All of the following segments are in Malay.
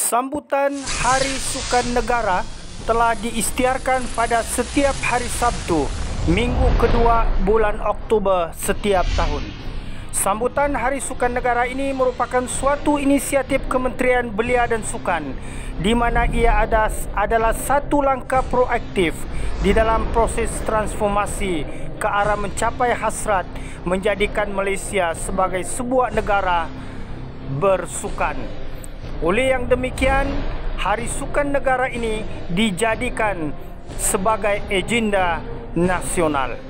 Sambutan Hari Sukan Negara telah diisytiharkan pada setiap hari Sabtu, minggu kedua bulan Oktober setiap tahun. Sambutan Hari Sukan Negara ini merupakan suatu inisiatif Kementerian Belia dan Sukan di mana ia adalah satu langkah proaktif di dalam proses transformasi ke arah mencapai hasrat menjadikan Malaysia sebagai sebuah negara bersukan. Oleh yang demikian, Hari Sukan Negara ini dijadikan sebagai agenda nasional.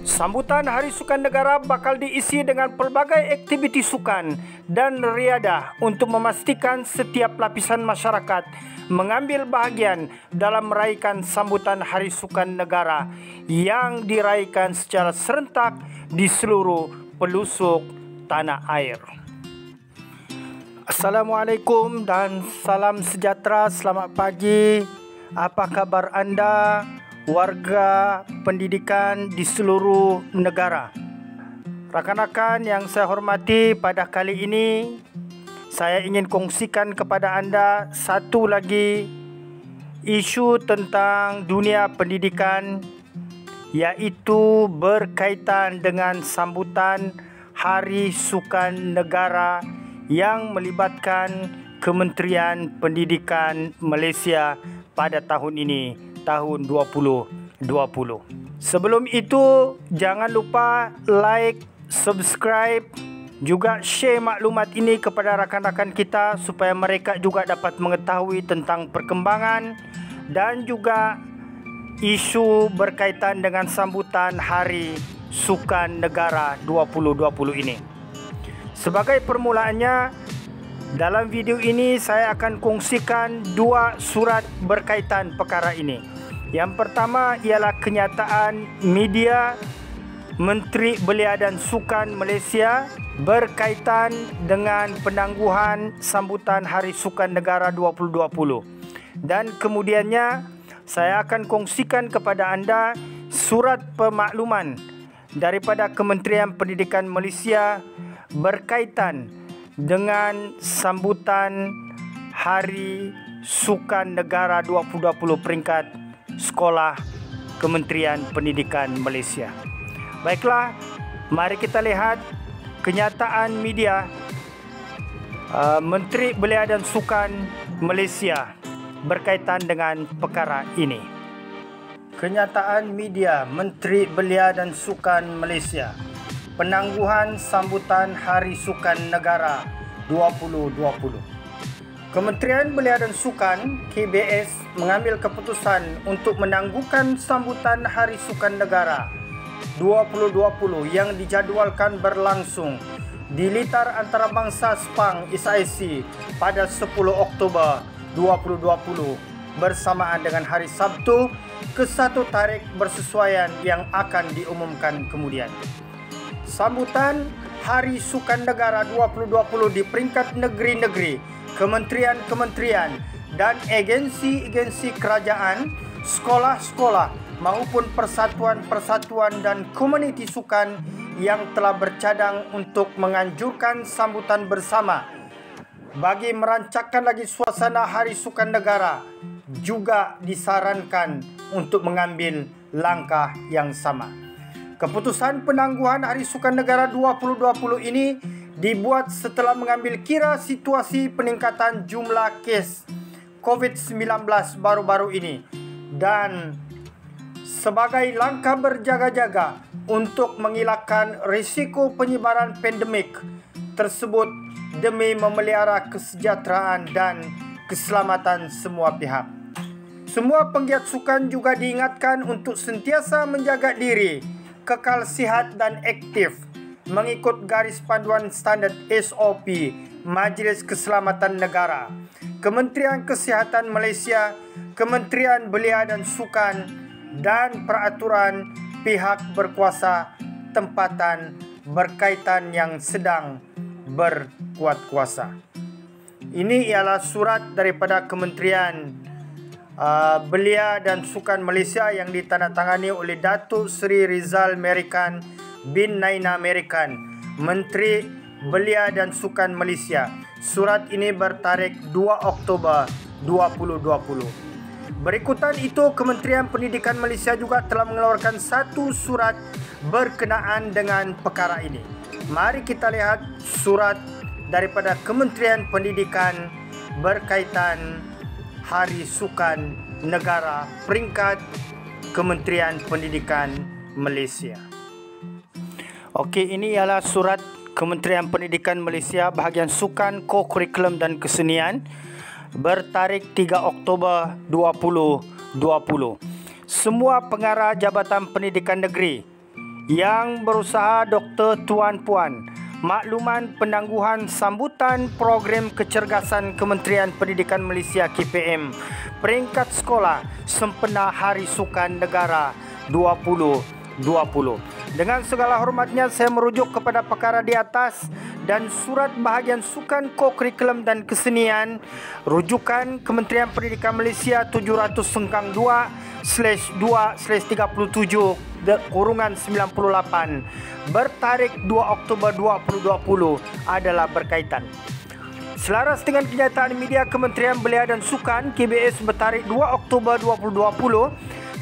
Sambutan Hari Sukan Negara bakal diisi dengan pelbagai aktiviti sukan dan riadah untuk memastikan setiap lapisan masyarakat mengambil bahagian dalam meraihkan sambutan Hari Sukan Negara yang diraihkan secara serentak di seluruh pelosok tanah air. Assalamualaikum dan salam sejahtera, selamat pagi. Apa khabar anda, warga pendidikan di seluruh negara? Rakan-rakan yang saya hormati, pada kali ini saya ingin kongsikan kepada anda satu lagi isu tentang dunia pendidikan, iaitu berkaitan dengan sambutan Hari Sukan Negara yang melibatkan Kementerian Pendidikan Malaysia pada tahun ini, tahun 2020. Sebelum itu, jangan lupa like, subscribe, juga share maklumat ini kepada rakan-rakan kita supaya mereka juga dapat mengetahui tentang perkembangan dan juga isu berkaitan dengan sambutan Hari Sukan Negara 2020 ini. Sebagai permulaannya, dalam video ini saya akan kongsikan dua surat berkaitan perkara ini. Yang pertama ialah kenyataan media Menteri Belia dan Sukan Malaysia berkaitan dengan penangguhan sambutan Hari Sukan Negara 2020. Dan kemudiannya saya akan kongsikan kepada anda surat pemakluman daripada Kementerian Pendidikan Malaysia berkaitan dengan sambutan Hari Sukan Negara 2020 peringkat sekolah Kementerian Pendidikan Malaysia. Baiklah, mari kita lihat kenyataan media Menteri Belia dan Sukan Malaysia berkaitan dengan perkara ini. Kenyataan media Menteri Belia dan Sukan Malaysia, penangguhan sambutan Hari Sukan Negara 2020. Kementerian Belia dan Sukan KBS mengambil keputusan untuk menangguhkan sambutan Hari Sukan Negara 2020 yang dijadualkan berlangsung di Litar Antarabangsa Sepang SIC pada 10 Oktober 2020 bersamaan dengan hari Sabtu ke-1 tarikh bersesuaian yang akan diumumkan kemudian. Sambutan Hari Sukan Negara 2020 di peringkat negeri-negeri, kementerian-kementerian dan agensi-agensi kerajaan, sekolah-sekolah maupun persatuan-persatuan dan komuniti sukan yang telah bercadang untuk menganjurkan sambutan bersama bagi merancangkan lagi suasana Hari Sukan Negara juga disarankan untuk mengambil langkah yang sama. Keputusan penangguhan Hari Sukan Negara 2020 ini dibuat setelah mengambil kira situasi peningkatan jumlah kes COVID-19 baru-baru ini dan sebagai langkah berjaga-jaga untuk mengelakkan risiko penyebaran pandemik tersebut demi memelihara kesejahteraan dan keselamatan semua pihak. Semua penggiat sukan juga diingatkan untuk sentiasa menjaga diri kekal sihat dan aktif mengikut garis panduan standard SOP Majlis Keselamatan Negara, Kementerian Kesihatan Malaysia, Kementerian Belia dan Sukan dan peraturan pihak berkuasa tempatan berkaitan yang sedang berkuat kuasa. Ini ialah surat daripada Kementerian Belia dan Sukan Malaysia yang ditandatangani oleh Datuk Seri Rizal Merican bin Naina Merican, Menteri Belia dan Sukan Malaysia, Surat ini bertarikh 2 Oktober 2020. Berikutan itu, Kementerian Pendidikan Malaysia juga telah mengeluarkan satu surat berkenaan dengan perkara ini. Mari kita lihat surat daripada Kementerian Pendidikan berkaitan Hari Sukan Negara peringkat Kementerian Pendidikan Malaysia. Okey, ini ialah surat Kementerian Pendidikan Malaysia bahagian Sukan, Co-Kurikulum dan Kesenian bertarikh 3 Oktober 2020. Semua pengarah Jabatan Pendidikan Negeri yang berusaha Dr. Tuan Puan, makluman penangguhan sambutan program kecergasan Kementerian Pendidikan Malaysia KPM peringkat sekolah sempena Hari Sukan Negara 2020. Dengan segala hormatnya, saya merujuk kepada perkara di atas dan surat bahagian Sukan, Co-Kurikulum dan Kesenian rujukan Kementerian Pendidikan Malaysia 700-2/2/37/98 bertarikh 2 Oktober 2020 adalah berkaitan. Selaras dengan kenyataan media Kementerian Belia dan Sukan KBS bertarikh 2 Oktober 2020,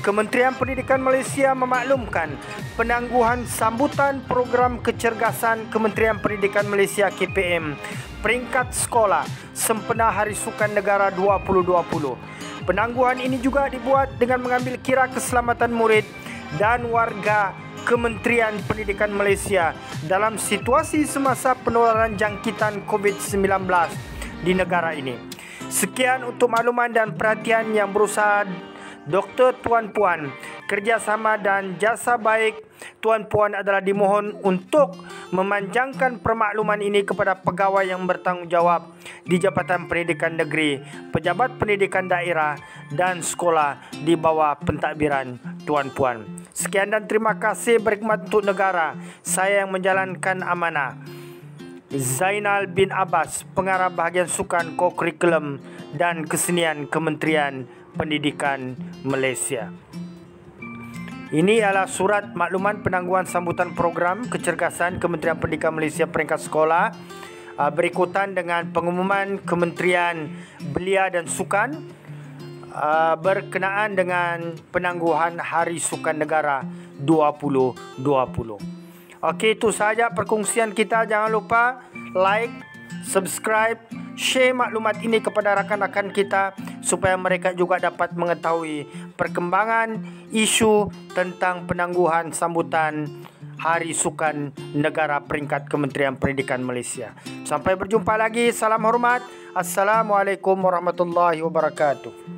Kementerian Pendidikan Malaysia memaklumkan penangguhan sambutan program kecergasan Kementerian Pendidikan Malaysia KPM peringkat sekolah sempena Hari Sukan Negara 2020. Penangguhan ini juga dibuat dengan mengambil kira keselamatan murid dan warga Kementerian Pendidikan Malaysia dalam situasi semasa penularan jangkitan COVID-19 di negara ini. Sekian untuk makluman dan perhatian yang berusaha Dr. Tuan Puan. Kerjasama dan jasa baik Tuan Puan adalah dimohon untuk memanjangkan permakluman ini kepada pegawai yang bertanggungjawab di Jabatan Pendidikan Negeri, pejabat pendidikan daerah dan sekolah di bawah pentadbiran Tuan Puan. Sekian dan terima kasih, berkhidmat untuk negara. Saya yang menjalankan amanah. Zainal bin Abbas, pengarah bahagian Sukan, Co-Kurikulum dan Kesenian Kementerian Pendidikan Malaysia. Ini adalah surat makluman penangguhan sambutan program kecergasan Kementerian Pendidikan Malaysia peringkat sekolah berikutan dengan pengumuman Kementerian Belia dan Sukan berkenaan dengan penangguhan Hari Sukan Negara 2020. Okey, itu sahaja perkongsian kita. Jangan lupa like, subscribe, share maklumat ini kepada rakan-rakan kita supaya mereka juga dapat mengetahui perkembangan isu tentang penangguhan sambutan Hari Sukan Negara peringkat Kementerian Pendidikan Malaysia. Sampai berjumpa lagi. Salam hormat. Assalamualaikum warahmatullahi wabarakatuh.